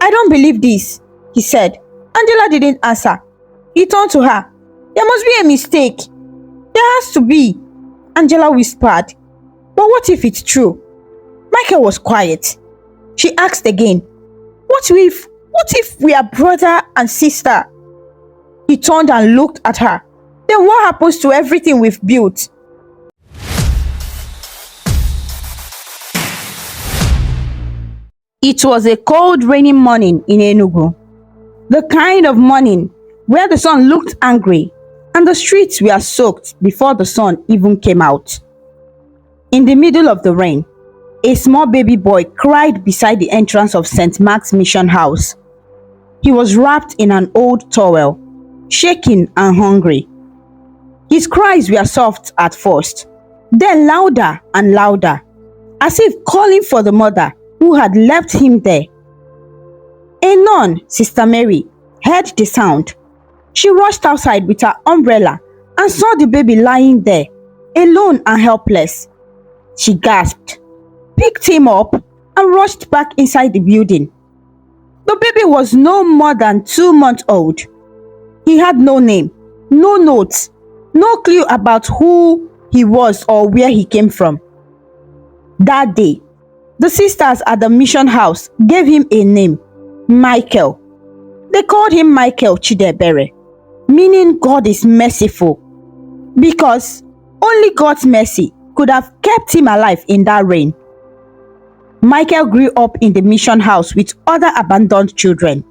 I don't believe this, he said. Angela didn't answer. He turned to her. There must be a mistake. There has to be, Angela whispered. But what if it's true? Michael was quiet. She asked again, What if we are brother and sister? He turned and looked at her. Then what happens to everything we've built? It was a cold, rainy morning in Enugu. The kind of morning where the sun looked angry and the streets were soaked before the sun even came out. In the middle of the rain, a small baby boy cried beside the entrance of St. Mark's Mission House. He was wrapped in an old towel, shaking and hungry. His cries were soft at first, then louder and louder, as if calling for the mother who had left him there. A nun, Sister Mary, heard the sound. She rushed outside with her umbrella and saw the baby lying there, alone and helpless. She gasped, picked him up, and rushed back inside the building. The baby was no more than 2 months old. He had no name, no notes, no clue about who he was or where he came from. That day, the sisters at the mission house gave him a name, Michael. They called him Michael Chidebere, meaning God is merciful, because only God's mercy could have kept him alive in that rain. Michael grew up in the mission house with other abandoned children.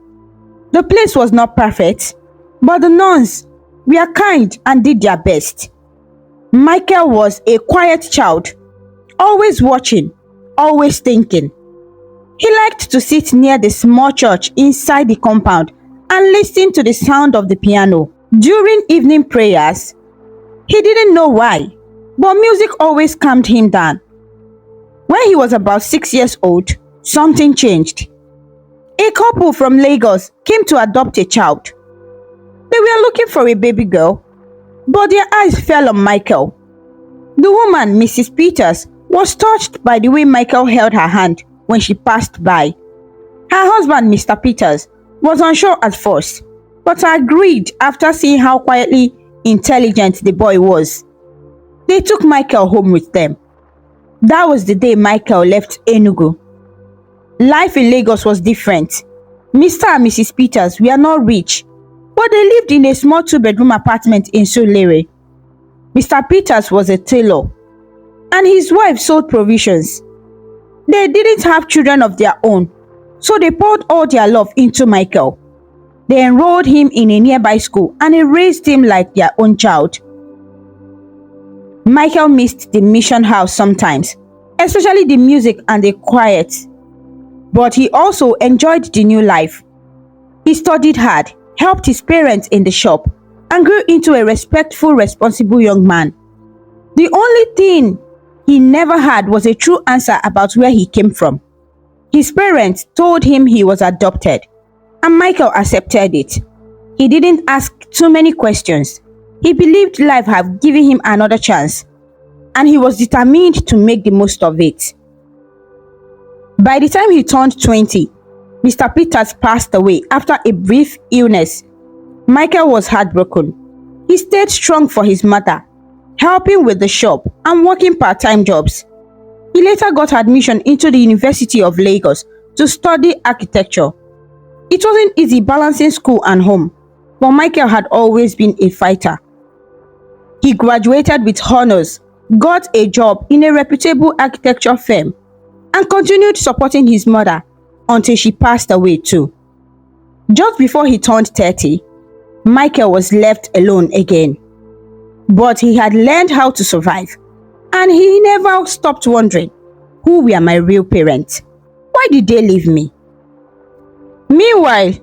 The place was not perfect, but the nuns were kind and did their best. Michael was a quiet child, always watching, always thinking. He liked to sit near the small church inside the compound and listen to the sound of the piano. During evening prayers, he didn't know why, but music always calmed him down. When he was about 6 years old, something changed. A couple from Lagos came to adopt a child. They were looking for a baby girl, but their eyes fell on Michael. The woman, Mrs. Peters, was touched by the way Michael held her hand when she passed by. Her husband, Mr. Peters, was unsure at first, but agreed after seeing how quietly intelligent the boy was. They took Michael home with them. That was the day Michael left Enugu. Life in Lagos was different. Mr. and Mrs. Peters were not rich, but they lived in a small 2-bedroom apartment in Surulere. Mr. Peters was a tailor, and his wife sold provisions. They didn't have children of their own, so they poured all their love into Michael. They enrolled him in a nearby school and they raised him like their own child. Michael missed the mission house sometimes, especially the music and the quiet. But he also enjoyed the new life. He studied hard, helped his parents in the shop, and grew into a respectful, responsible young man. The only thing he never had was a true answer about where he came from. His parents told him he was adopted, and Michael accepted it. He didn't ask too many questions. He believed life had given him another chance, and he was determined to make the most of it. By the time he turned 20, Mr. Peters passed away after a brief illness. Michael was heartbroken. He stayed strong for his mother, helping with the shop and working part-time jobs. He later got admission into the University of Lagos to study architecture. It wasn't easy balancing school and home, but Michael had always been a fighter. He graduated with honors, got a job in a reputable architecture firm, and continued supporting his mother until she passed away too. Just before he turned 30, Michael was left alone again. But he had learned how to survive, and he never stopped wondering, who were my real parents? Why did they leave me? Meanwhile,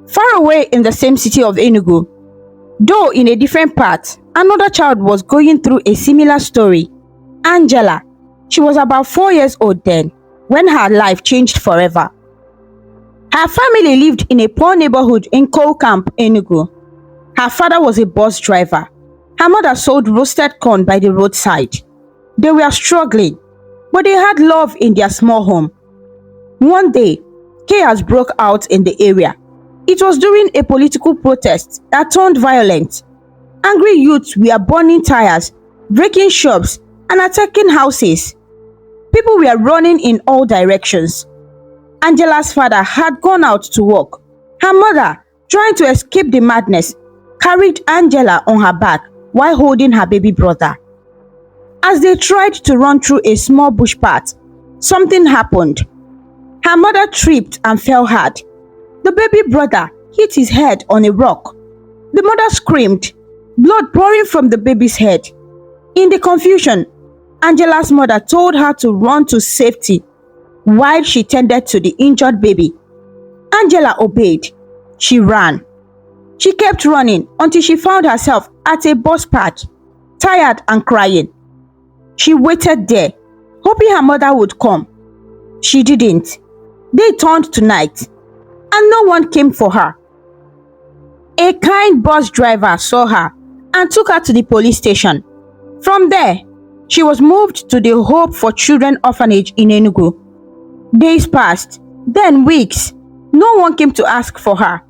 far away in the same city of Enugu, though in a different part, another child was going through a similar story. Angela. She was about 4 years old then, when her life changed forever. Her family lived in a poor neighborhood in Coal Camp, Enugu. Her father was a bus driver. Her mother sold roasted corn by the roadside. They were struggling, but they had love in their small home. One day, Chaos broke out in the area. It was during a political protest that turned violent. Angry youths were burning tires, breaking shops, and attacking houses. People were running in all directions. Angela's father had gone out to work. Her mother, trying to escape the madness, carried Angela on her back while holding her baby brother. As they tried to run through a small bush path, something happened. Her mother tripped and fell hard. The baby brother hit his head on a rock. The mother screamed, blood pouring from the baby's head. In the confusion, Angela's mother told her to run to safety while she tended to the injured baby. Angela obeyed. She ran. She kept running until she found herself at a bus park, tired and crying. She waited there, hoping her mother would come. She didn't. Day turned to night, and no one came for her. A kind bus driver saw her and took her to the police station. From there, she was moved to the Hope for Children orphanage in Enugu. Days passed, then weeks. No one came to ask for her.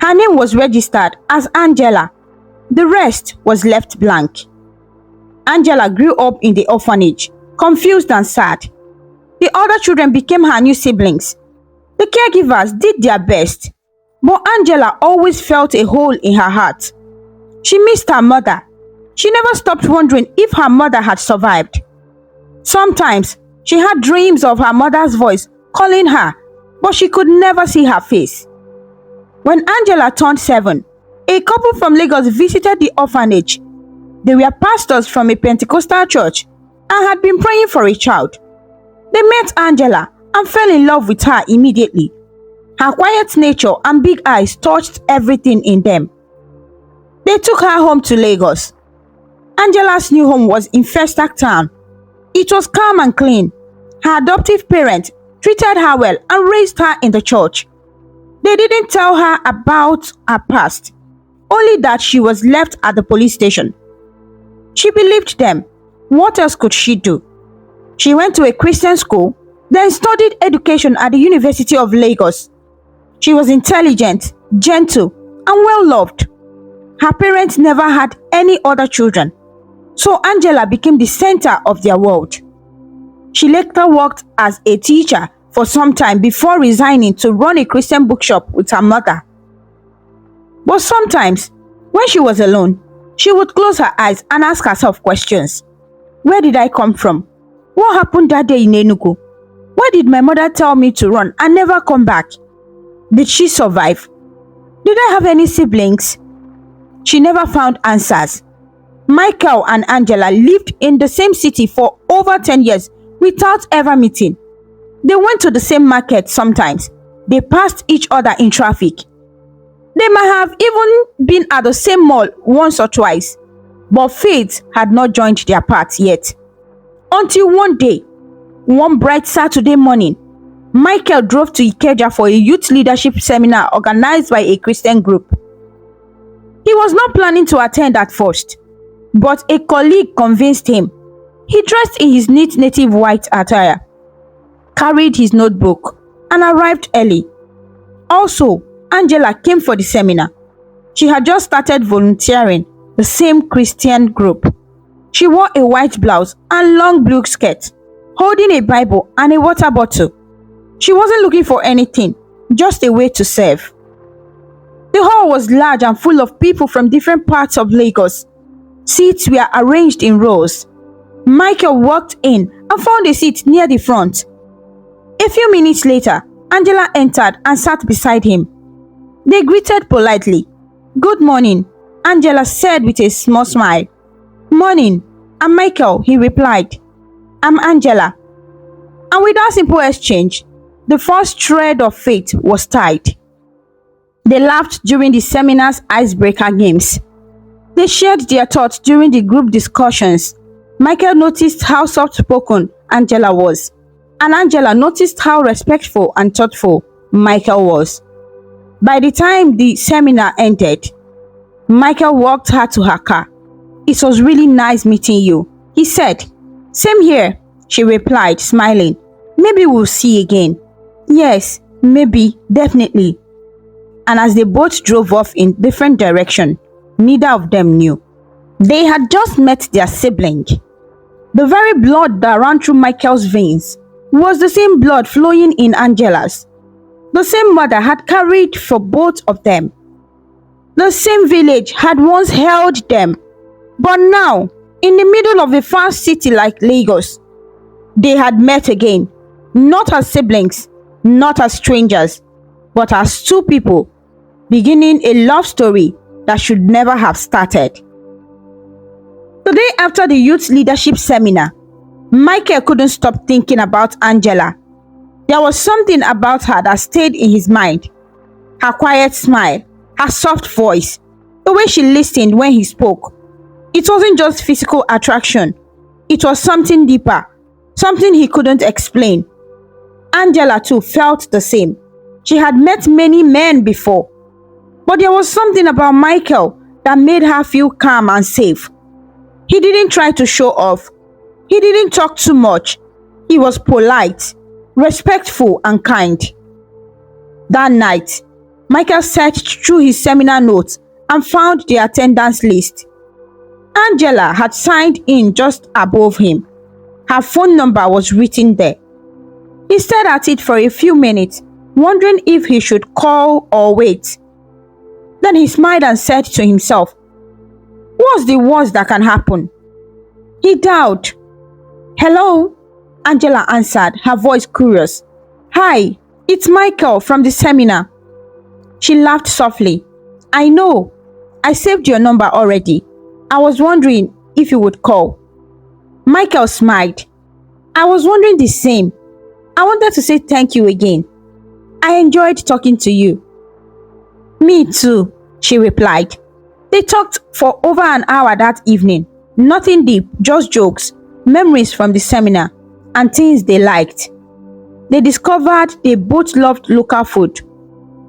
Her name was registered as Angela. The rest was left blank. Angela grew up in the orphanage, confused and sad. The other children became her new siblings. The caregivers did their best, but Angela always felt a hole in her heart. She missed her mother. She never stopped wondering if her mother had survived. Sometimes, she had dreams of her mother's voice calling her, but she could never see her face. When Angela turned 7, a couple from Lagos visited the orphanage. They were pastors from a Pentecostal church and had been praying for a child. They met Angela and fell in love with her immediately. Her quiet nature and big eyes touched everything in them. They took her home to Lagos. Angela's new home was in Festac Town. It was calm and clean. Her adoptive parents treated her well and raised her in the church. They didn't tell her about her past, only that she was left at the police station. She believed them. What else could she do? She went to a Christian school, then studied education at the University of Lagos. She was intelligent, gentle, and well-loved. Her parents never had any other children, so Angela became the center of their world. She later worked as a teacher for some time before resigning to run a Christian bookshop with her mother. But sometimes, when she was alone, she would close her eyes and ask herself questions. Where did I come from? What happened that day in Enugu? Why did my mother tell me to run and never come back? Did she survive? Did I have any siblings? She never found answers. Michael and Angela lived in the same city for over 10 years without ever meeting. They went to the same market sometimes. They passed each other in traffic. They might have even been at the same mall once or twice, but fate had not joined their paths yet. Until one day, one bright Saturday morning, Michael drove to Ikeja for a youth leadership seminar organized by a Christian group. He was not planning to attend at first, but a colleague convinced him. He dressed in his neat native white attire, carried his notebook, and arrived early. Also, Angela came for the seminar. She had just started volunteering the same Christian group. She wore a white blouse and long blue skirt, holding a Bible and a water bottle. She wasn't looking for anything, just a way to serve. The hall was large and full of people from different parts of Lagos. Seats were arranged in rows. Michael walked in and found a seat near the front. A few minutes later, Angela entered and sat beside him. They greeted politely. "Good morning," Angela said with a small smile. "Morning, I'm Michael," he replied. "I'm Angela." And with that simple exchange, the first thread of fate was tied. They laughed during the seminar's icebreaker games. They shared their thoughts during the group discussions. Michael noticed how soft-spoken Angela was, and Angela noticed how respectful and thoughtful Michael was. By the time the seminar ended, Michael walked her to her car. "It was really nice meeting you," he said. "Same here," she replied, smiling. "Maybe we'll see again." "Yes, Maybe, definitely. And as they both drove off in different directions, neither of them knew. They had just met their sibling. The very blood that ran through Michael's veins was the same blood flowing in Angela's. The same mother had carried for both of them. The same village had once held them. But now, in the middle of a fast city like Lagos, they had met again, not as siblings, not as strangers, but as two people beginning a love story that should never have started. The day after the youth leadership seminar, Michael couldn't stop thinking about Angela. There was something about her that stayed in his mind. Her quiet smile, her soft voice, the way she listened when he spoke. It wasn't just physical attraction. It was something deeper, something he couldn't explain. Angela too felt the same. She had met many men before, but there was something about Michael that made her feel calm and safe. He didn't try to show off. He didn't talk too much. He was polite, respectful, and kind. That night, Michael searched through his seminar notes and found the attendance list. Angela had signed in just above him. Her phone number was written there. He stared at it for a few minutes, wondering if he should call or wait. Then he smiled and said to himself, "What's the worst that can happen?" He dialed. "Hello?" Angela answered, her voice curious. "Hi, it's Michael from the seminar." She laughed softly. "I know. I saved your number already. I was wondering if you would call." Michael smiled. "I was wondering the same. I wanted to say thank you again. I enjoyed talking to you." "Me too," she replied. They talked for over an hour that evening. Nothing deep, just jokes, memories from the seminar, and things they liked. They discovered they both loved local food.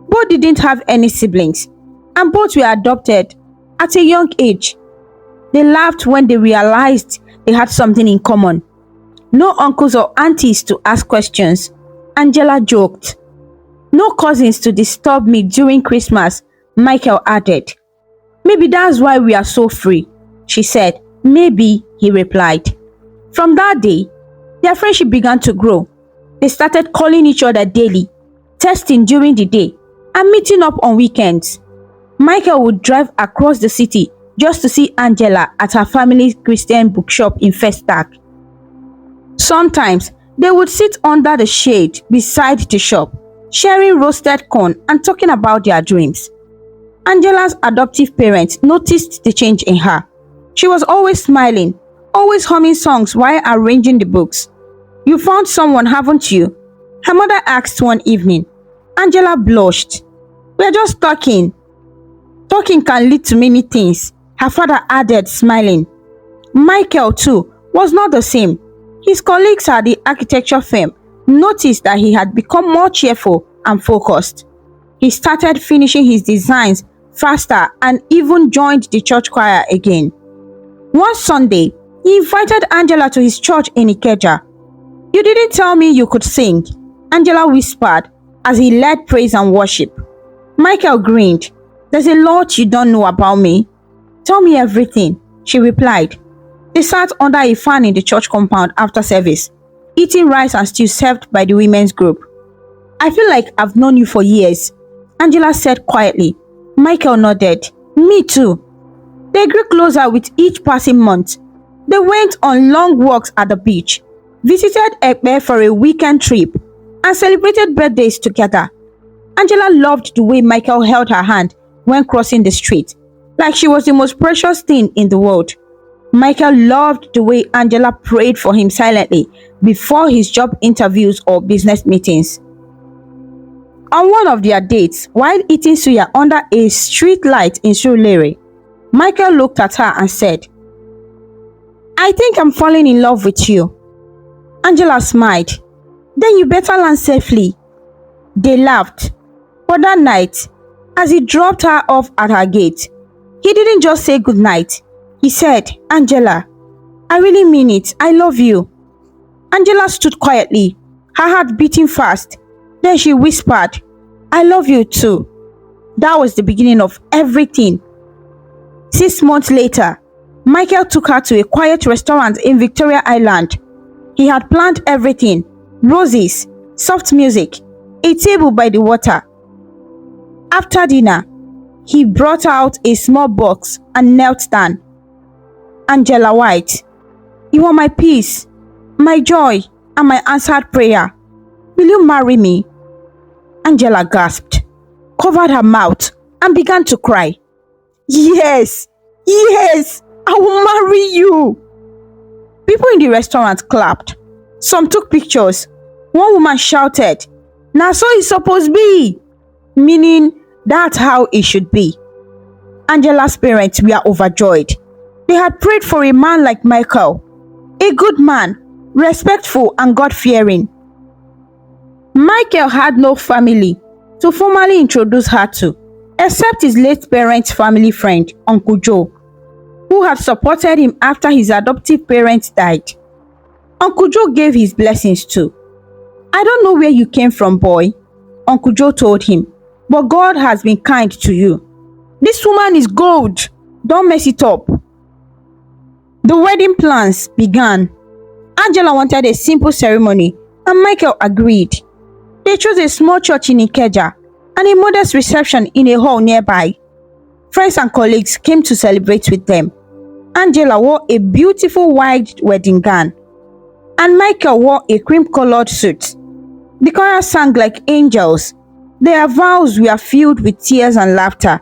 Both didn't have any siblings, and both were adopted at a young age. They laughed when they realized they had something in common. No uncles or aunties to ask questions, Angela joked. "No cousins to disturb me during Christmas," Michael added. "Maybe that's why we are so free," she said. "Maybe," he replied. From that day, their friendship began to grow. They started calling each other daily, texting during the day, and meeting up on weekends. Michael would drive across the city just to see Angela at her family's Christian bookshop in Festac. Sometimes they would sit under the shade beside the shop, sharing roasted corn and talking about their dreams. Angela's adoptive parents noticed the change in her. She was always smiling, always humming songs while arranging the books. "You found someone, haven't you?" her mother asked one evening. Angela blushed. "We're just talking." "Talking can lead to many things," her father added, smiling. Michael, too, was not the same. His colleagues at the architecture firm noticed that he had become more cheerful and focused. He started finishing his designs faster and even joined the church choir again. One Sunday, he invited Angela to his church in Ikeja. "You didn't tell me you could sing," Angela whispered as he led praise and worship. Michael grinned. "There's a lot you don't know about me." "Tell me everything," she replied. They sat under a fan in the church compound after service, eating rice and stew served by the women's group. "I feel like I've known you for years," Angela said quietly. Michael nodded. "Me too." They grew closer with each passing month. They went on long walks at the beach, visited Ekpe for a weekend trip, and celebrated birthdays together. Angela loved the way Michael held her hand when crossing the street, like she was the most precious thing in the world. Michael loved the way Angela prayed for him silently before his job interviews or business meetings. On one of their dates, while eating suya under a street light in Surulere, Michael looked at her and said, "I think I'm falling in love with you." Angela smiled. "Then you better land safely." They laughed. But that night, as he dropped her off at her gate, he didn't just say goodnight. He said, "Angela, I really mean it. I love you." Angela stood quietly, her heart beating fast. Then she whispered, "I love you too." That was the beginning of everything. 6 months later, Michael took her to a quiet restaurant in Victoria Island. He had planned everything: roses, soft music, a table by the water. After dinner, he brought out a small box and knelt down. "Angela White, you are my peace, my joy, and my answered prayer. Will you marry me?" Angela gasped, covered her mouth, and began to cry. "Yes, yes, I will marry you." People in the restaurant clapped. Some took pictures. One woman shouted, "Now so it's supposed to be," meaning that's how it should be. Angela's parents were overjoyed. They had prayed for a man like Michael, a good man, respectful and God-fearing. Michael had no family to formally introduce her to, except his late parents' family friend, Uncle Joe, who had supported him after his adoptive parents died. Uncle Joe gave his blessings too. "I don't know where you came from, boy," Uncle Joe told him, "but God has been kind to you. This woman is gold. Don't mess it up." The wedding plans began. Angela wanted a simple ceremony, and Michael agreed. They chose a small church in Ikeja and a modest reception in a hall nearby. Friends and colleagues came to celebrate with them. Angela wore a beautiful white wedding gown, and Michael wore a cream-colored suit. The choir sang like angels. Their vows were filled with tears and laughter.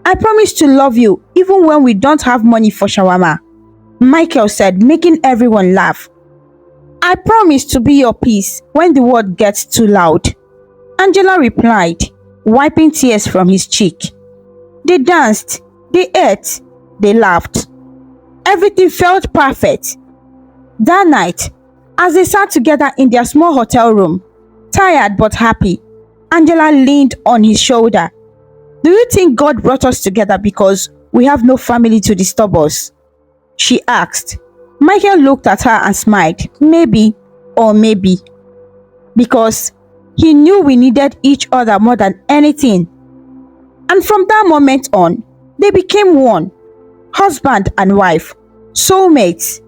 "I promise to love you even when we don't have money for shawarma," Michael said, making everyone laugh. "I promise to be your peace when the world gets too loud," Angela replied, wiping tears from his cheek. They danced, they ate, they laughed. Everything felt perfect. That night, as they sat together in their small hotel room, tired but happy, Angela leaned on his shoulder. "Do you think God brought us together because we have no family to disturb us?" she asked. Michael looked at her and smiled. "Maybe, or maybe. Because he knew we needed each other more than anything." And from that moment on, they became one. Husband and wife. Soulmates.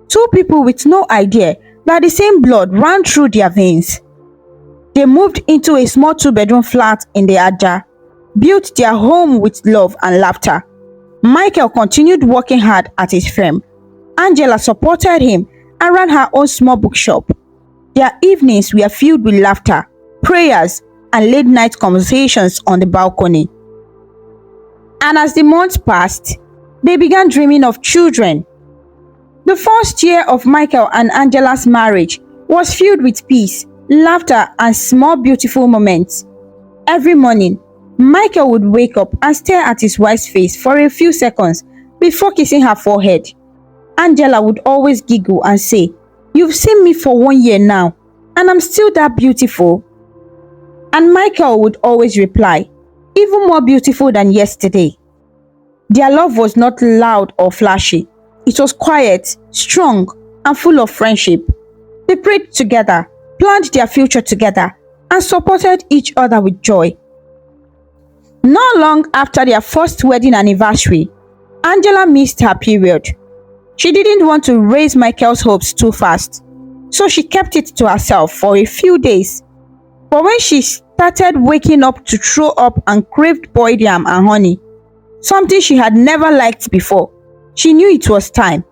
Two people with no idea that the same blood ran through their veins. They moved into a small 2-bedroom flat in the Aja, built their home with love and laughter. Michael continued working hard at his firm. Angela supported him and ran her own small bookshop. Their evenings were filled with laughter, prayers, and late-night conversations on the balcony. And as the months passed, they began dreaming of children. The first year of Michael and Angela's marriage was filled with peace, laughter, and small beautiful moments. Every morning, Michael would wake up and stare at his wife's face for a few seconds before kissing her forehead. Angela would always giggle and say, "You've seen me for 1 year now, and I'm still that beautiful." And Michael would always reply, "Even more beautiful than yesterday." Their love was not loud or flashy. It was quiet, strong, and full of friendship. They prayed together, planned their future together, and supported each other with joy. Not long after their first wedding anniversary, Angela missed her period. She didn't want to raise Michael's hopes too fast, so she kept it to herself for a few days. But when she started waking up to throw up and craved boiled yam and honey, something she had never liked before, she knew it was time.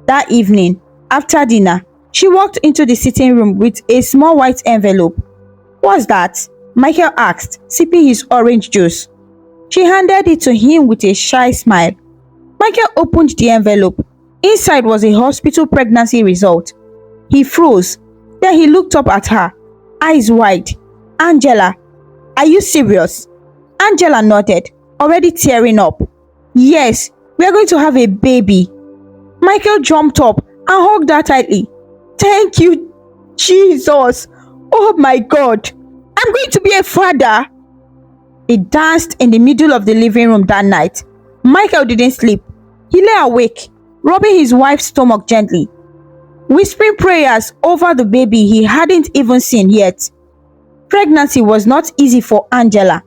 That evening, after dinner, she walked into the sitting room with a small white envelope. "What's that?" Michael asked, sipping his orange juice. She handed it to him with a shy smile. Michael opened the envelope. Inside was a hospital pregnancy result. He froze. Then he looked up at her, eyes wide. "Angela, are you serious?" Angela nodded, already tearing up. "Yes, we are going to have a baby." Michael jumped up and hugged her tightly. "Thank you, Jesus. Oh my God, I'm going to be a father." They danced in the middle of the living room that night. Michael didn't sleep. He lay awake, rubbing his wife's stomach gently, whispering prayers over the baby he hadn't even seen yet. Pregnancy was not easy for Angela.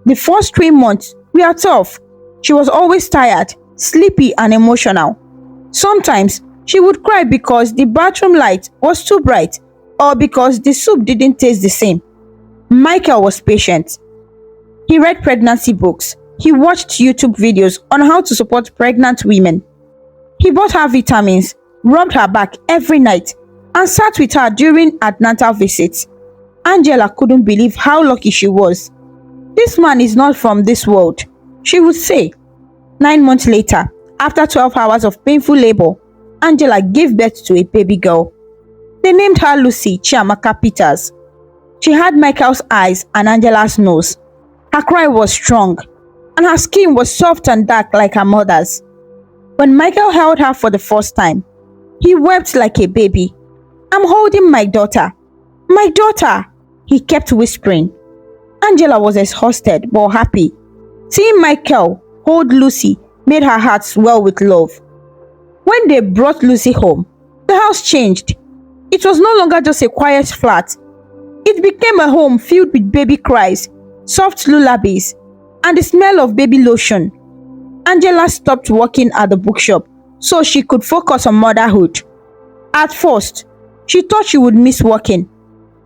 The first 3 months were tough. She was always tired, sleepy, and emotional. Sometimes she would cry because the bathroom light was too bright or because the soup didn't taste the same. Michael was patient. He read pregnancy books. He watched YouTube videos on how to support pregnant women. He bought her vitamins, rubbed her back every night, and sat with her during antenatal visits. Angela couldn't believe how lucky she was. "This man is not from this world," she would say. 9 months later, after 12 hours of painful labor, Angela gave birth to a baby girl. They named her Lucy Chiamaka Peters. She had Michael's eyes and Angela's nose. Her cry was strong, and her skin was soft and dark like her mother's. When Michael held her for the first time, he wept like a baby. "I'm holding my daughter. My daughter," he kept whispering. Angela was exhausted but happy. Seeing Michael hold Lucy made her heart swell with love. When they brought Lucy home, the house changed. It was no longer just a quiet flat. It became a home filled with baby cries, soft lullabies, and the smell of baby lotion. Angela stopped working at the bookshop so she could focus on motherhood. At first, she thought she would miss working,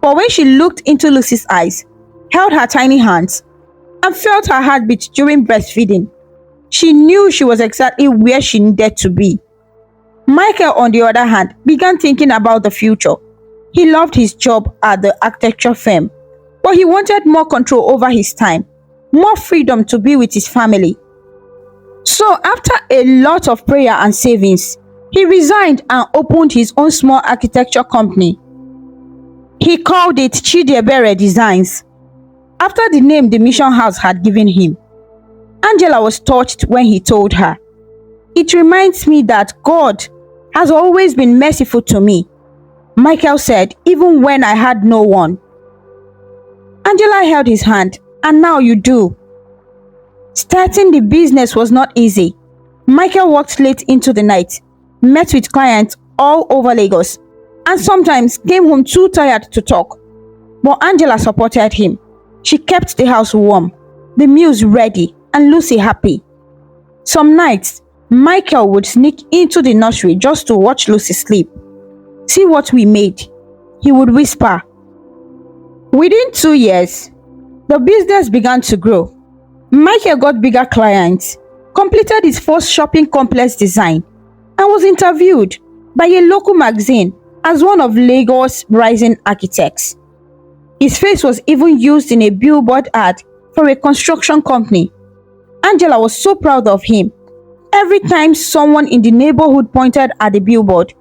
but when she looked into Lucy's eyes, held her tiny hands, and felt her heartbeat during breastfeeding, she knew she was exactly where she needed to be. Michael, on the other hand, began thinking about the future. He loved his job at the architecture firm, but he wanted more control over his time, more freedom to be with his family. So after a lot of prayer and savings, he resigned and opened his own small architecture company. He called it Chidiebere Designs, after the name the mission house had given him. Angela was touched when he told her, "It reminds me that God has always been merciful to me," Michael said, "even when I had no one." Angela held his hand. "And now you do." Starting the business was not easy. Michael worked late into the night, met with clients all over Lagos, and sometimes came home too tired to talk. But Angela supported him. She kept the house warm, the meals ready, and Lucy happy. Some nights, Michael would sneak into the nursery just to watch Lucy sleep. "See what we made," he would whisper. Within 2 years, the business began to grow. Michael got bigger clients, completed his first shopping complex design, and was interviewed by a local magazine as one of Lagos' rising architects. His face was even used in a billboard ad for a construction company. Angela was so proud of him. Every time someone in the neighborhood pointed at the billboard,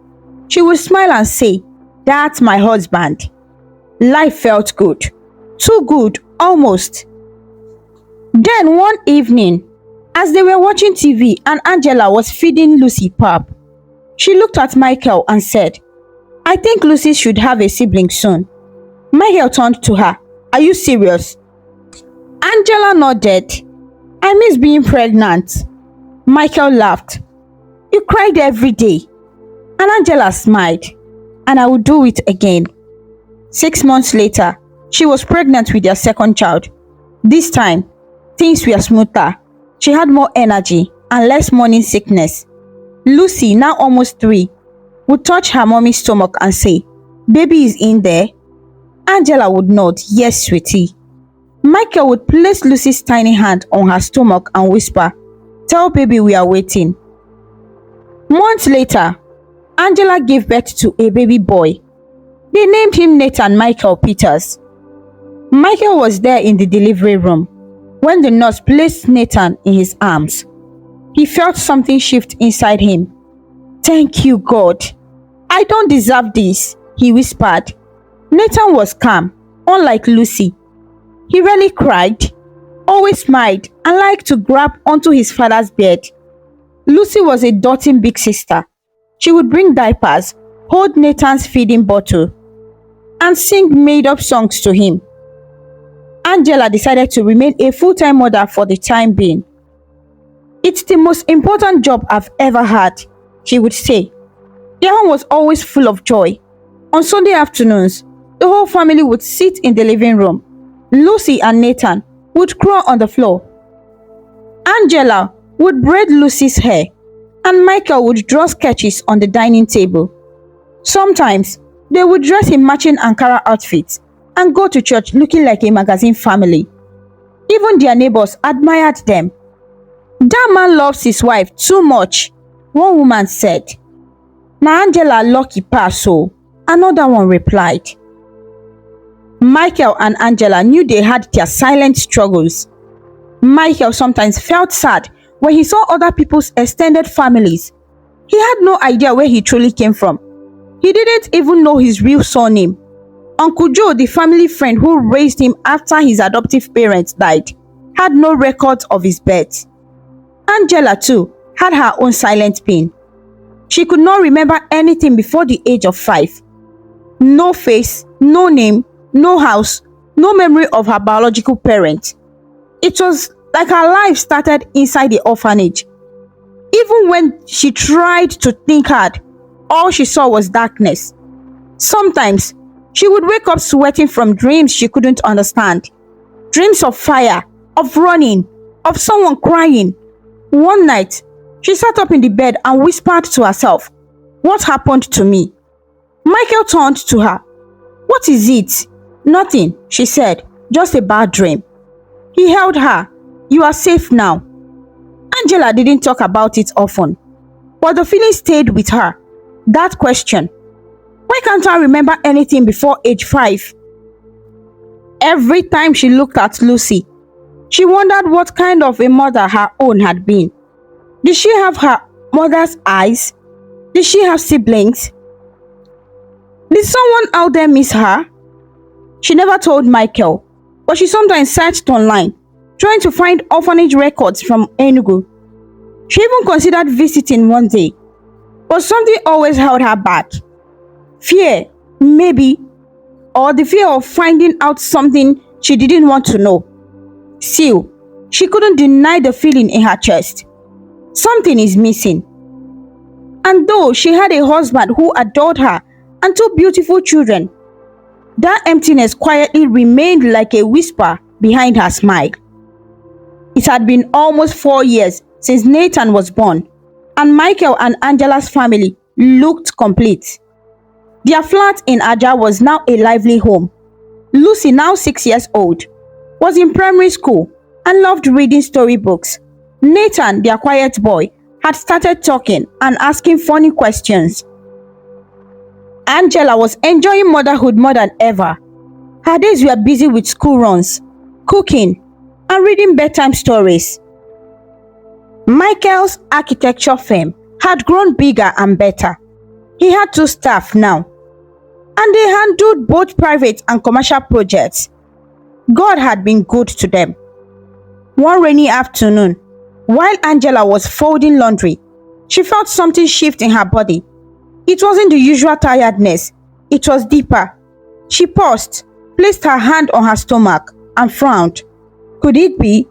she would smile and say, "That's my husband." Life felt good. Too good, almost. Then one evening, as they were watching TV and Angela was feeding Lucy pap, she looked at Michael and said, "I think Lucy should have a sibling soon." Michael turned to her. "Are you serious?" Angela nodded. "I miss being pregnant." Michael laughed. "You cried every day." And Angela smiled. "And I will do it again." 6 months later, she was pregnant with their second child. This time, things were smoother. She had more energy and less morning sickness. Lucy, now almost 3, would touch her mommy's stomach and say, "Baby is in there?" Angela would nod, "Yes, sweetie." Michael would place Lucy's tiny hand on her stomach and whisper, "Tell baby we are waiting." Months later, Angela gave birth to a baby boy. They named him Nathan Michael Peters. Michael was there in the delivery room when the nurse placed Nathan in his arms. He felt something shift inside him. "Thank you, God. I don't deserve this," he whispered. Nathan was calm, unlike Lucy. He rarely cried, always smiled, and liked to grab onto his father's bed. Lucy was a doting big sister. She would bring diapers, hold Nathan's feeding bottle, and sing made-up songs to him. Angela decided to remain a full-time mother for the time being. "It's the most important job I've ever had," she would say. Their home was always full of joy. On Sunday afternoons, The whole family would sit in the living room. Lucy and Nathan would crawl on the floor. Angela would braid Lucy's hair, and Michael would draw sketches on the dining table. Sometimes, they would dress in matching Ankara outfits and go to church looking like a magazine family. Even their neighbors admired them. "That man loves his wife too much," one woman said. "Na Angela lucky pass so," another one replied. Michael and Angela knew they had their silent struggles. Michael sometimes felt sad when he saw other people's extended families. He had no idea where he truly came from. He didn't even know his real surname. Uncle Joe, the family friend who raised him after his adoptive parents died, had no records of his birth. Angela too had her own silent pain. She could not remember anything before the age of 5. No face, no name, no house, no memory of her biological parent. It was like her life started inside the orphanage. Even when she tried to think hard, all she saw was darkness. Sometimes, she would wake up sweating from dreams she couldn't understand. Dreams of fire, of running, of someone crying. One night, she sat up in the bed and whispered to herself, "What happened to me?" Michael turned to her. "What is it?" "Nothing," she said, "just a bad dream." He held her. "You are safe now." Angela didn't talk about it often, but the feeling stayed with her. That question, "Why can't I remember anything before age 5?" Every time she looked at Lucy, she wondered what kind of a mother her own had been. Did she have her mother's eyes? Did she have siblings? Did someone out there miss her? She never told Michael, but she sometimes searched online, trying to find orphanage records from Enugu. She even considered visiting one day, but something always held her back. Fear, maybe, or the fear of finding out something she didn't want to know. Still, she couldn't deny the feeling in her chest. Something is missing. And though she had a husband who adored her and 2 beautiful children, that emptiness quietly remained like a whisper behind her smile. It had been almost 4 years since Nathan was born, and Michael and Angela's family looked complete. Their flat in Aja was now a lively home. Lucy, now 6 years old, was in primary school and loved reading storybooks. Nathan, their quiet boy, had started talking and asking funny questions. Angela was enjoying motherhood more than ever. Her days were busy with school runs, cooking, and reading bedtime stories. Michael's architecture firm had grown bigger and better. He had 2 staff now, and they handled both private and commercial projects. God had been good to them. One rainy afternoon, while Angela was folding laundry, she felt something shift in her body. It wasn't the usual tiredness, it was deeper. She paused, placed her hand on her stomach, and frowned. Could it be?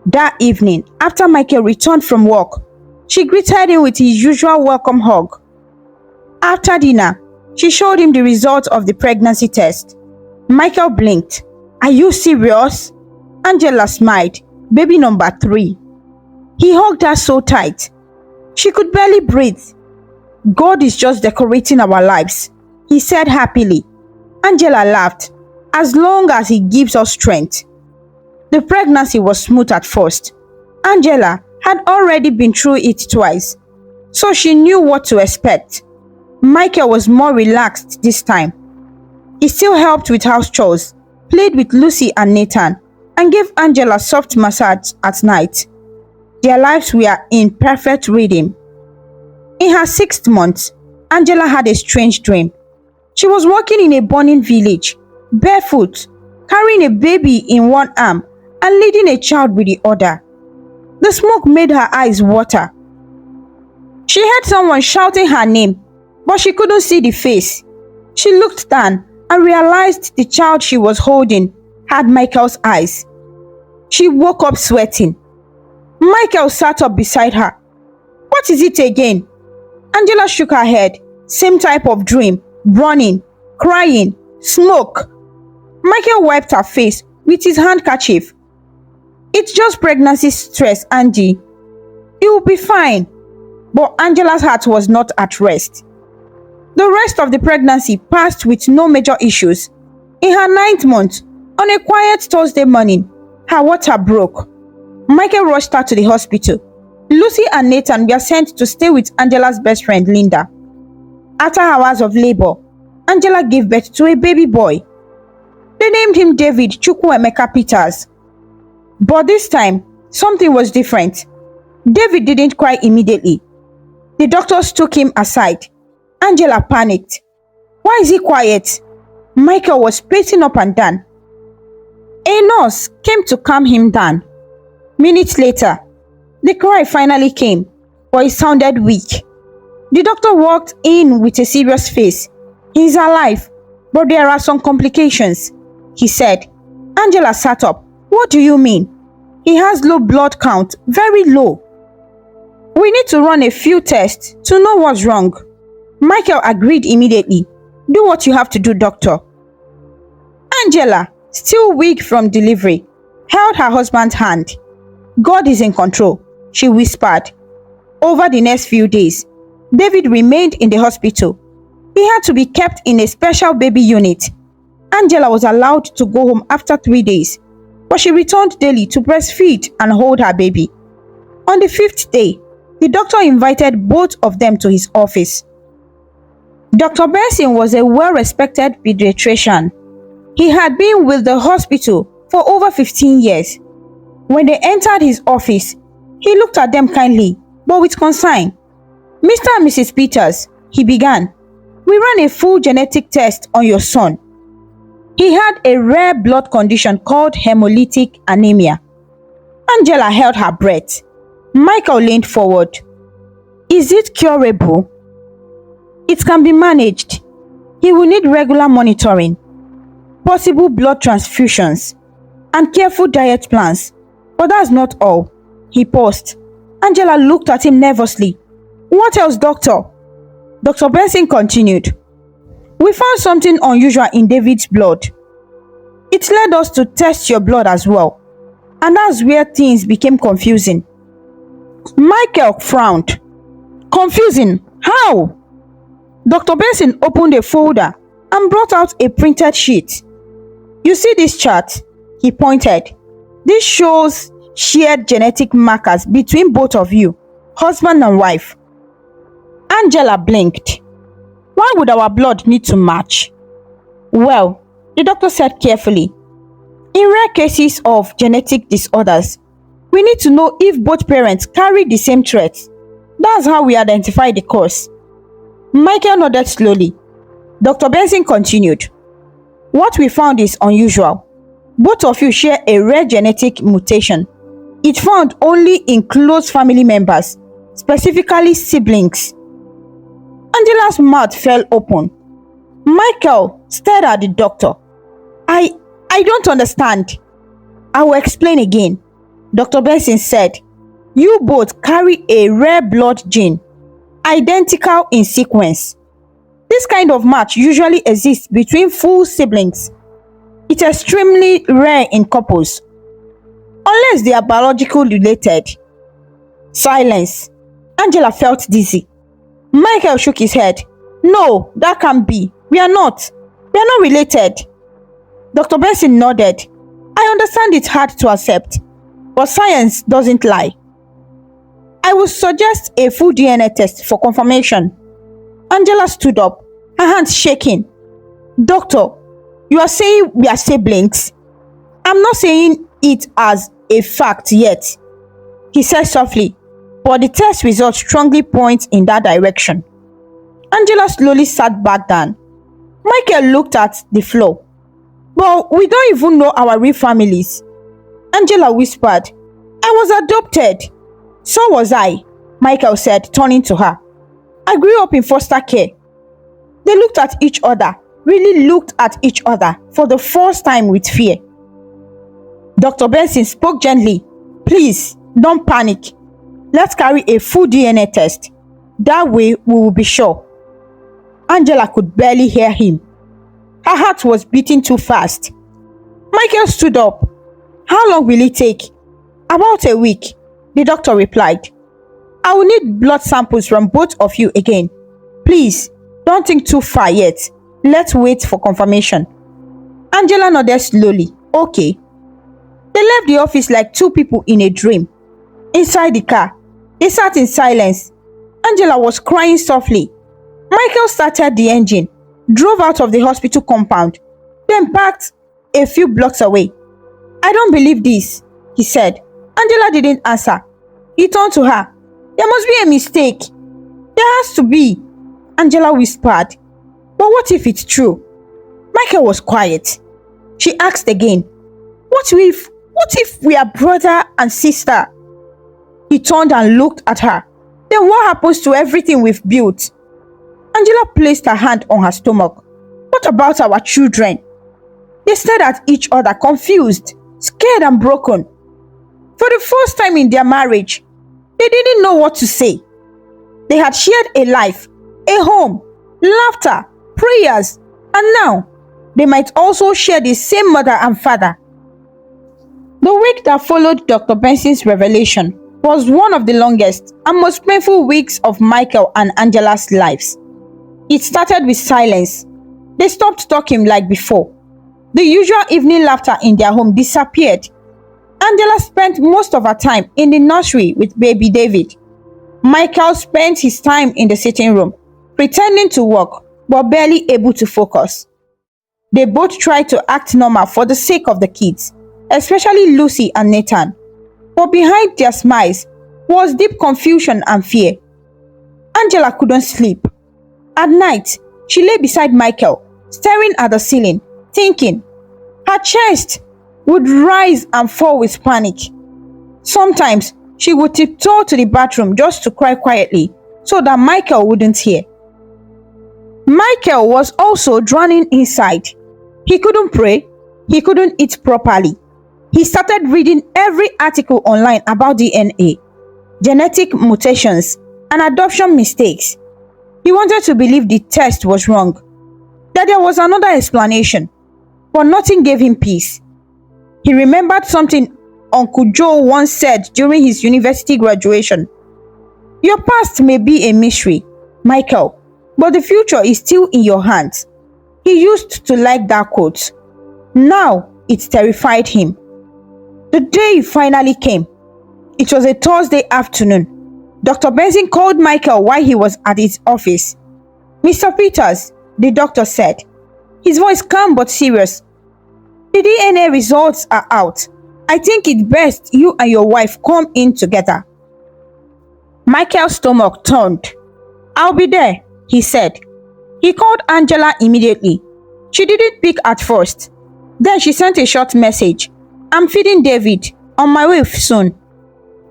That evening, after Michael returned from work, she greeted him with his usual welcome hug. After dinner, she showed him the results of the pregnancy test. Michael blinked. "Are you serious?" Angela smiled. "Baby number 3. He hugged her so tight. She could barely breathe. "God is just decorating our lives," he said happily. Angela laughed. "As long as he gives us strength." The pregnancy was smooth at first. Angela had already been through it twice, so she knew what to expect. Michael was more relaxed this time. He still helped with house chores, played with Lucy and Nathan, and gave Angela soft massage at night. Their lives were in perfect rhythm. In her 6th month, Angela had a strange dream. She was walking in a burning village, barefoot, carrying a baby in one arm and leading a child with the other. The smoke made her eyes water. She heard someone shouting her name, but she couldn't see the face. She looked down and realized the child she was holding had Michael's eyes. She woke up sweating. Michael sat up beside her. "What is it again?" Angela shook her head. Same type of dream, running, crying, Smoke. Michael wiped her face with his handkerchief. It's just pregnancy stress, Angie. You will be fine. But Angela's heart was not at rest. The rest of the pregnancy passed with no major issues. In her 9th month, on a quiet Thursday morning, her water broke. Michael rushed her to the hospital. Lucy and Nathan were sent to stay with Angela's best friend, Linda. After hours of labor, Angela gave birth to a baby boy. They named him David Chukwuemeka Peters. But this time, something was different. David didn't cry immediately. The doctors took him aside. Angela panicked. Why is he quiet? Michael was pacing up and down. A nurse came to calm him down. Minutes later, the cry finally came, but it sounded weak. The doctor walked in with a serious face. He's alive, but there are some complications, he said. Angela sat up. What do you mean? He has low blood count, very low. We need to run a few tests to know what's wrong. Michael agreed immediately. Do what you have to do, doctor. Angela, still weak from delivery, held her husband's hand. God is in control, she whispered. Over the next few days, David remained in the hospital. He had to be kept in a special baby unit. Angela was allowed to go home after 3 days, but she returned daily to breastfeed and hold her baby. On the 5th day, the doctor invited both of them to his office. Dr. Benson was a well-respected pediatrician. He had been with the hospital for over 15 years. When they entered his office, he looked at them kindly, but with concern. Mr. and Mrs. Peters, he began, we ran a full genetic test on your son. He had a rare blood condition called hemolytic anemia. Angela held her breath. Michael leaned forward. Is it curable? It can be managed. He will need regular monitoring, possible blood transfusions, and careful diet plans. But that's not all. He paused. Angela looked at him nervously. What else, doctor? Dr. Benson continued. We found something unusual in David's blood. It led us to test your blood as well. And that's where things became confusing. Michael frowned. Confusing? How? Dr. Benson opened a folder and brought out a printed sheet. You see this chart? He pointed. This shows shared genetic markers between both of you, husband and wife. Angela blinked. Why would our blood need to match? Well, the doctor said carefully, in rare cases of genetic disorders, we need to know if both parents carry the same traits. That's how we identify the cause. Michael nodded slowly. Dr. Benson continued. What we found is unusual. Both of you share a rare genetic mutation. It's found only in close family members, specifically siblings. Angela's mouth fell open. Michael stared at the doctor. I don't understand. I will explain again. Dr. Benson said, you both carry a rare blood gene, identical in sequence. This kind of match usually exists between full siblings. It's extremely rare in couples, unless they are biologically related. Silence. Angela felt dizzy. Michael shook his head. No, that can't be. We are not related. Dr. Benson nodded. I understand it's hard to accept, but science doesn't lie. I would suggest a full DNA test for confirmation. Angela stood up, her hands shaking. Doctor, you are saying we are siblings? I'm not saying it as a fact yet, he said softly, but the test results strongly point in that direction. Angela slowly sat back down. Michael looked at the floor. But we don't even know our real families. Angela whispered. I was adopted. So was I, Michael said, turning to her. I grew up in foster care. They looked at each other, really looked at each other for the first time with fear. Dr. Benson spoke gently. Please, don't panic. Let's carry a full DNA test. That way we will be sure. Angela could barely hear him. Her heart was beating too fast. Michael stood up. How long will it take? About a week, the doctor replied. I will need blood samples from both of you again. Please, don't think too far yet. Let's wait for confirmation. Angela nodded slowly. Okay. They left the office like two people in a dream. Inside the car, they sat in silence. Angela was crying softly. Michael started the engine, drove out of the hospital compound, then parked a few blocks away. I don't believe this, he said. Angela didn't answer. He turned to her. There must be a mistake. There has to be, Angela whispered. But what if it's true? Michael was quiet. She asked again, What if we are brother and sister? He turned and looked at her. Then what happens to everything we've built? Angela placed her hand on her stomach. What about our children? They stared at each other, confused, scared and broken. For the first time in their marriage, they didn't know what to say. They had shared a life, a home, laughter, prayers, and now they might also share the same mother and father. The week that followed Dr. Benson's revelation was one of the longest and most painful weeks of Michael and Angela's lives. It started with silence. They stopped talking like before. The usual evening laughter in their home disappeared. Angela spent most of her time in the nursery with baby David. Michael spent his time in the sitting room, pretending to work, but barely able to focus. They both tried to act normal for the sake of the kids, especially Lucy and Nathan. But behind their smiles was deep confusion and fear. Angela couldn't sleep. At night, she lay beside Michael, staring at the ceiling, thinking. Her chest would rise and fall with panic. Sometimes, she would tiptoe to the bathroom just to cry quietly so that Michael wouldn't hear. Michael was also drowning inside. He couldn't pray. He couldn't eat properly. He started reading every article online about DNA, genetic mutations, and adoption mistakes. He wanted to believe the test was wrong, that there was another explanation, but nothing gave him peace. He remembered something Uncle Joe once said during his university graduation. Your past may be a mystery, Michael, but the future is still in your hands. He used to like that quote. Now it terrified him. The day finally came. It was a Thursday afternoon. Dr. Benson called Michael while he was at his office. Mr. Peters, the doctor said, his voice calm but serious. The DNA results are out. I think it's best you and your wife come in together. Michael's stomach turned. I'll be there, he said. He called Angela immediately. She didn't pick at first. Then she sent a short message. I'm feeding David. On my way soon.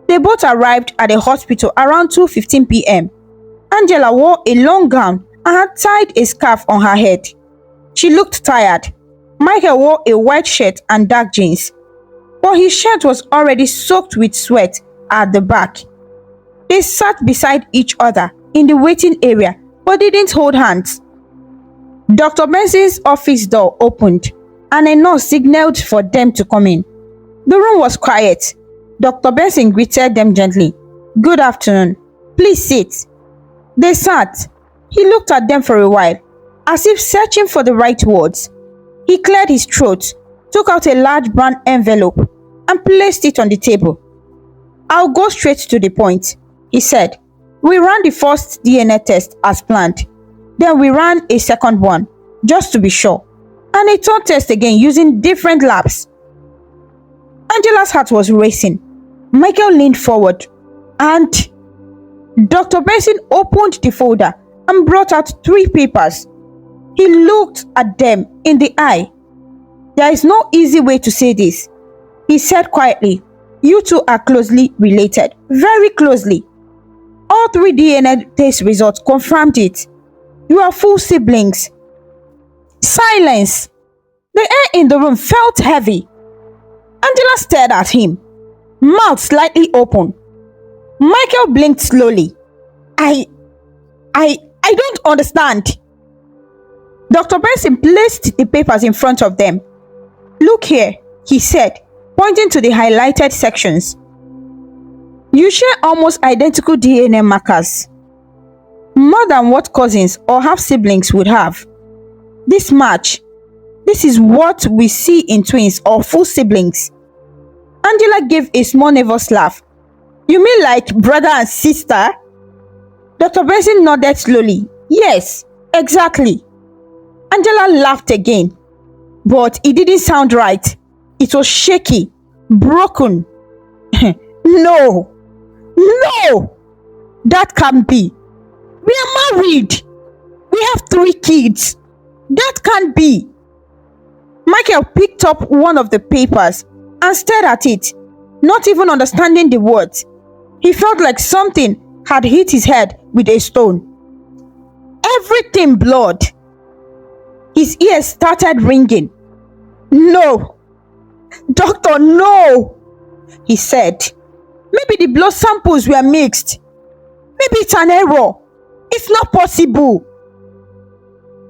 They both arrived at the hospital around 2:15 p.m. Angela wore a long gown and had tied a scarf on her head. She looked tired. Michael wore a white shirt and dark jeans, but his shirt was already soaked with sweat at the back. They sat beside each other in the waiting area but didn't hold hands. Dr. Benson's office door opened and a nurse signaled for them to come in. The room was quiet. Dr. Benson greeted them gently. Good afternoon. Please sit. They sat. He looked at them for a while, as if searching for the right words. He cleared his throat, took out a large brown envelope, and placed it on the table. I'll go straight to the point, he said. We ran the first DNA test as planned. Then we ran a second one, just to be sure, and a third test again using different labs. Angela's heart was racing. Michael leaned forward and Dr. Benson opened the folder and brought out 3 papers. He looked at them in the eye. There is no easy way to say this, he said quietly. You two are closely related, very closely. All 3 DNA test results confirmed it. You are full siblings. Silence. The air in the room felt heavy. Angela stared at him, mouth slightly open. Michael blinked slowly. I don't understand. Dr. Benson placed the papers in front of them. "Look here," he said, pointing to the highlighted sections. "You share almost identical DNA markers, more than what cousins or half-siblings would have. This match, this is what we see in twins or full siblings." Angela gave a small nervous laugh. "You mean like brother and sister?" Dr. Benson nodded slowly. "Yes, exactly." Angela laughed again, but it didn't sound right. It was shaky, broken. No, no, that can't be. We are married. We have 3 kids. That can't be. Michael picked up one of the papers and stared at it, not even understanding the words. He felt like something had hit his head with a stone. Everything blurred. His ears started ringing. "No, doctor, no," he said. "Maybe the blood samples were mixed. Maybe it's an error. It's not possible."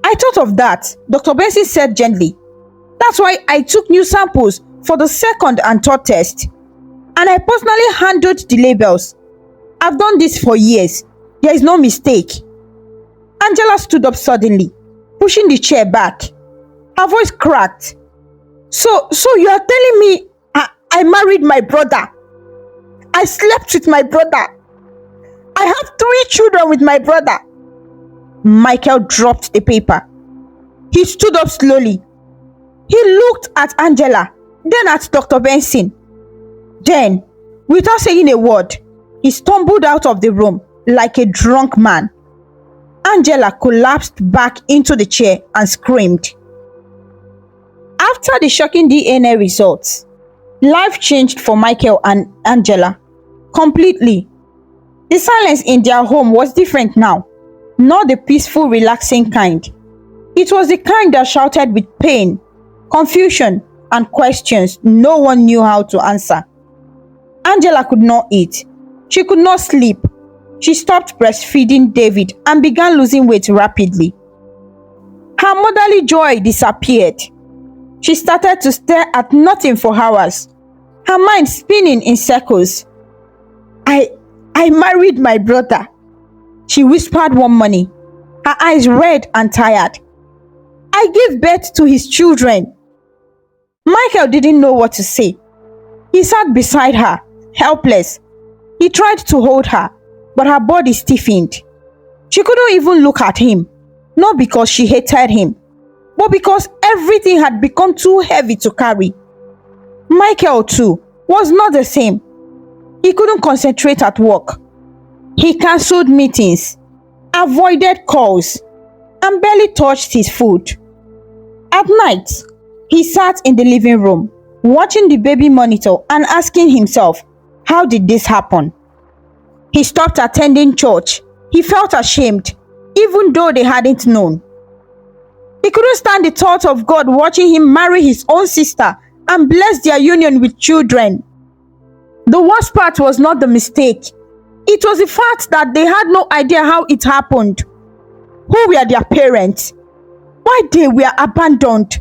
"I thought of that," Dr. Benson said gently. "That's why I took new samples for the 2nd and 3rd test. And I personally handled the labels. I've done this for years. There is no mistake." Angela stood up suddenly, pushing the chair back. Her voice cracked. So you are telling me I married my brother? I slept with my brother? I have 3 children with my brother?" Michael dropped the paper. He stood up slowly. He looked at Angela, then at Dr. Benson. Then, without saying a word, he stumbled out of the room like a drunk man. Angela collapsed back into the chair and screamed. After the shocking DNA results, life changed for Michael and Angela completely. The silence in their home was different now, not the peaceful, relaxing kind. It was the kind that shouted with pain, confusion, and questions no one knew how to answer. Angela could not eat. She could not sleep. She stopped breastfeeding David and began losing weight rapidly. Her motherly joy disappeared. She started to stare at nothing for hours, her mind spinning in circles. I married my brother," she whispered one morning, her eyes red and tired. "I gave birth to his children." Michael didn't know what to say. He sat beside her, helpless. He tried to hold her, but her body stiffened. She couldn't even look at him, not because she hated him, but because everything had become too heavy to carry. Michael, too, was not the same. He couldn't concentrate at work. He cancelled meetings, avoided calls, and barely touched his food. At night, he sat in the living room, watching the baby monitor and asking himself, how did this happen? He stopped attending church. He felt ashamed, even though they hadn't known. He couldn't stand the thought of God watching him marry his own sister and bless their union with children. The worst part was not the mistake. It was the fact that they had no idea how it happened. Who were their parents? Why they were abandoned?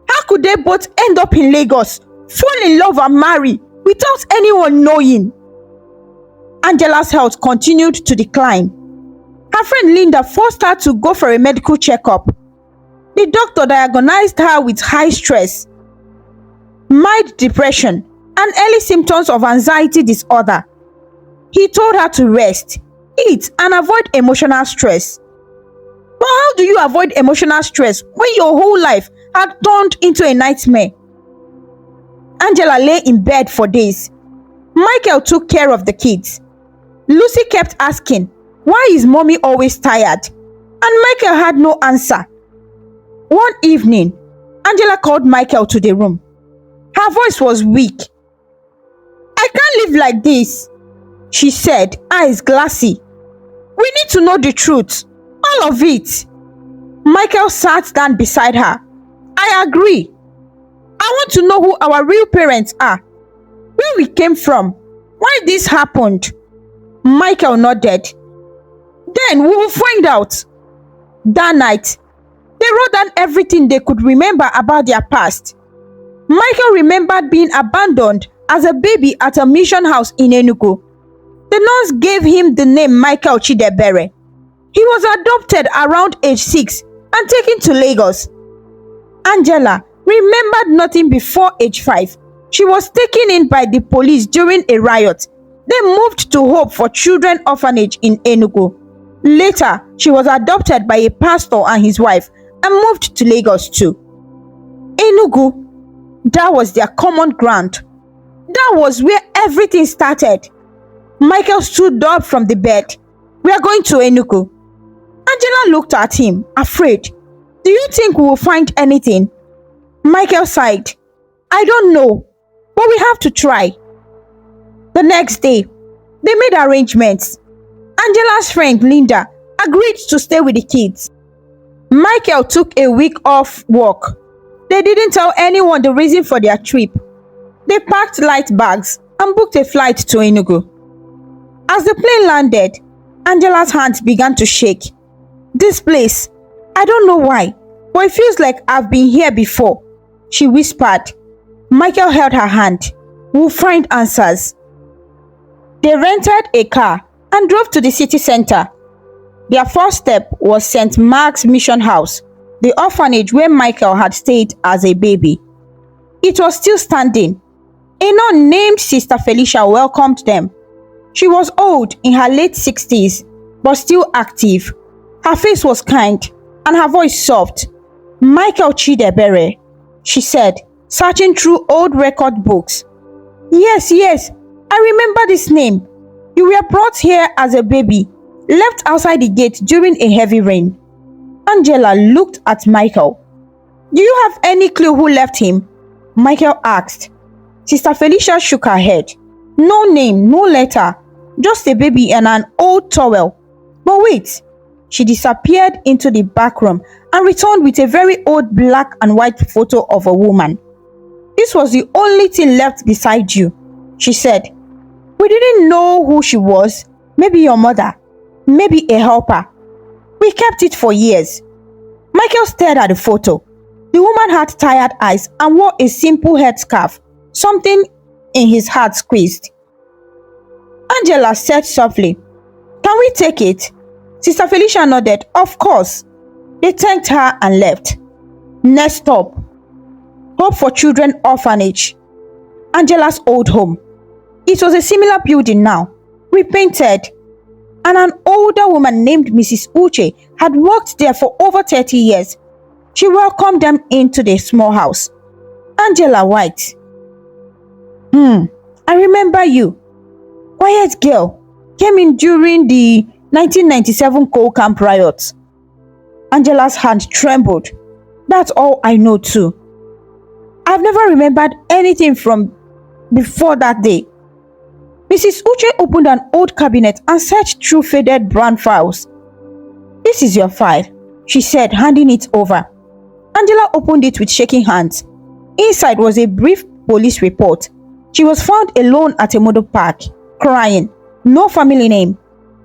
How could they both end up in Lagos, fall in love and marry without anyone knowing? Angela's health continued to decline. Her friend Linda forced her to go for a medical checkup. The doctor diagnosed her with high stress, mild depression, and early symptoms of anxiety disorder. He told her to rest, eat, and avoid emotional stress. But how do you avoid emotional stress when your whole life had turned into a nightmare? Angela lay in bed for days. Michael took care of the kids. Lucy kept asking, why is mommy always tired? And Michael had no answer. One evening, Angela called Michael to the room. Her voice was weak. I can't live like this, she said, eyes glassy. We need to know the truth, all of it. Michael sat down beside her. I agree. I want to know who our real parents are, where we came from, why this happened. Michael nodded. Then we will find out. That night, They wrote down everything they could remember about their past. Michael remembered being abandoned as a baby at a mission house in Enugu. The nuns gave him the name Michael Chidebere. He was adopted around age 6 and taken to Lagos. Angela remembered nothing before age 5. She was taken in by the police during a riot, then moved to Hope for Children Orphanage in Enugu. Later, she was adopted by a pastor and his wife and moved to Lagos too. Enugu, that was their common ground. That was where everything started. Michael stood up from the bed. "We are going to Enugu." Angela looked at him, afraid. "Do you think we will find anything?" Michael sighed. "I don't know, but we have to try." The next day, they made arrangements. Angela's friend Linda agreed to stay with the kids. Michael took a week off work. They didn't tell anyone the reason for their trip. They packed light bags and booked a flight to Enugu. As the plane landed, Angela's hands began to shake. "This place, I don't know why, but it feels like I've been here before," she whispered. Michael held her hand. "We'll find answers." They rented a car and drove to the city center. Their first step was St. Mark's Mission House, the orphanage where Michael had stayed as a baby. It was still standing. A nun named Sister Felicia welcomed them. She was old, in her late 60s, but still active. Her face was kind and her voice soft. "Michael Chidebere," she said, searching through old record books. Yes, I remember this name. You were brought here as a baby, left outside the gate during a heavy rain." Angela looked at Michael. "Do you have any clue who left him?" Michael asked. Sister Felicia shook her head. "No name, no letter, just a baby and an old towel. But wait." She disappeared into the back room and returned with a very old black and white photo of a woman. "This was the only thing left beside you," she said. "We didn't know who she was. Maybe your mother, maybe a helper. We kept it for years." Michael stared at the photo. The woman had tired eyes and wore a simple headscarf. Something in his heart squeezed. Angela said softly, "Can we take it?" Sister Felicia nodded. "Of course." They thanked her and left. Next stop, Hope for Children Orphanage, Angela's old home. It was a similar building now, repainted, and an older woman named Mrs. Uche had worked there for over 30 years. She welcomed them into the small house. Angela White. I remember you. Quiet girl. Came in during the 1997 coal camp riots." Angela's hand trembled. "That's all I know too. I've never remembered anything from before that day." Mrs. Uche opened an old cabinet and searched through faded brown files. "This is your file," she said, handing it over. Angela opened it with shaking hands. Inside was a brief police report. She was found alone at a motor park, crying. No family name,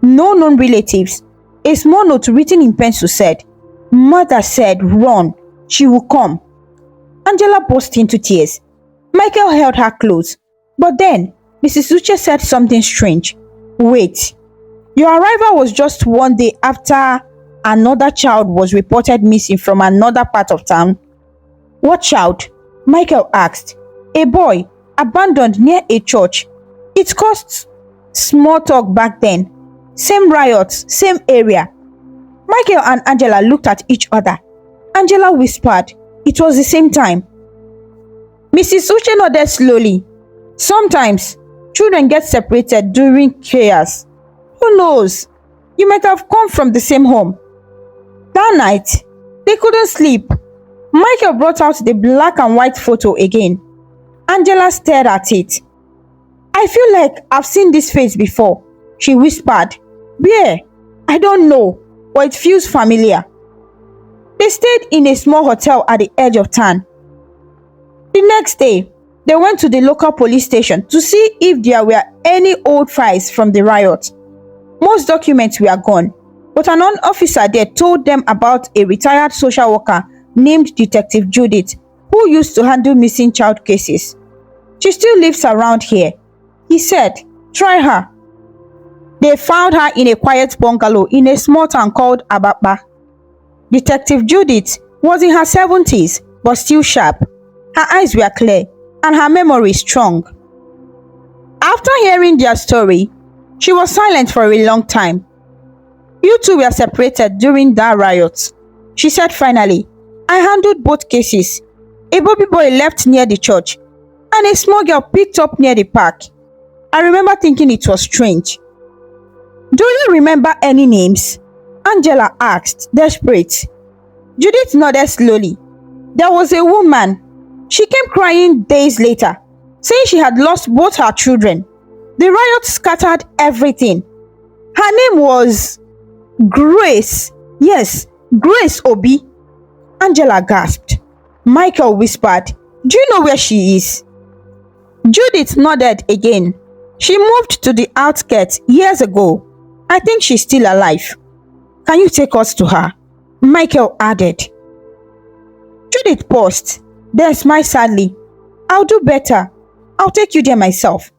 no known relatives. A small note written in pencil said, "Mother said run, she will come." Angela burst into tears. Michael held her close. But then, Mrs. Uche said something strange. "Wait, your arrival was just one day after another child was reported missing from another part of town." "What child?" Michael asked. "A boy, abandoned near a church. It caused small talk back then. Same riots, same area." Michael and Angela looked at each other. Angela whispered, "It was the same time." Mrs. Uche nodded slowly. "Sometimes, children get separated during chaos. Who knows? You might have come from the same home." That night, they couldn't sleep. Michael brought out the black and white photo again. Angela stared at it. "I feel like I've seen this face before," she whispered. "Where? I don't know, but it feels familiar." They stayed in a small hotel at the edge of town. The next day, they went to the local police station to see if there were any old files from the riot. Most documents were gone. but an officer there told them about a retired social worker named Detective Judith who used to handle missing child cases. She still lives around here. He said, try her. They found her in a quiet bungalow in a small town called Ababa. Detective Judith was in her 70s but still sharp. Her eyes were clear and her memory strong. After hearing their story, she was silent for a long time. You two were separated during that riot. She said finally, I handled both cases. A baby boy left near the church and a small girl picked up near the park. I remember thinking it was strange. Do you remember any names? Angela asked, desperate. Judith nodded slowly. There was a woman. She came crying days later, saying she had lost both her children. The riot scattered everything. Her name was Grace. Yes, Grace Obi. Angela gasped. Michael whispered, do you know where she is? Judith nodded again. She moved to the outskirts years ago. I think she's still alive. Can you take us to her? Michael added. Judith paused, then smiled sadly. I'll do better. I'll take you there myself.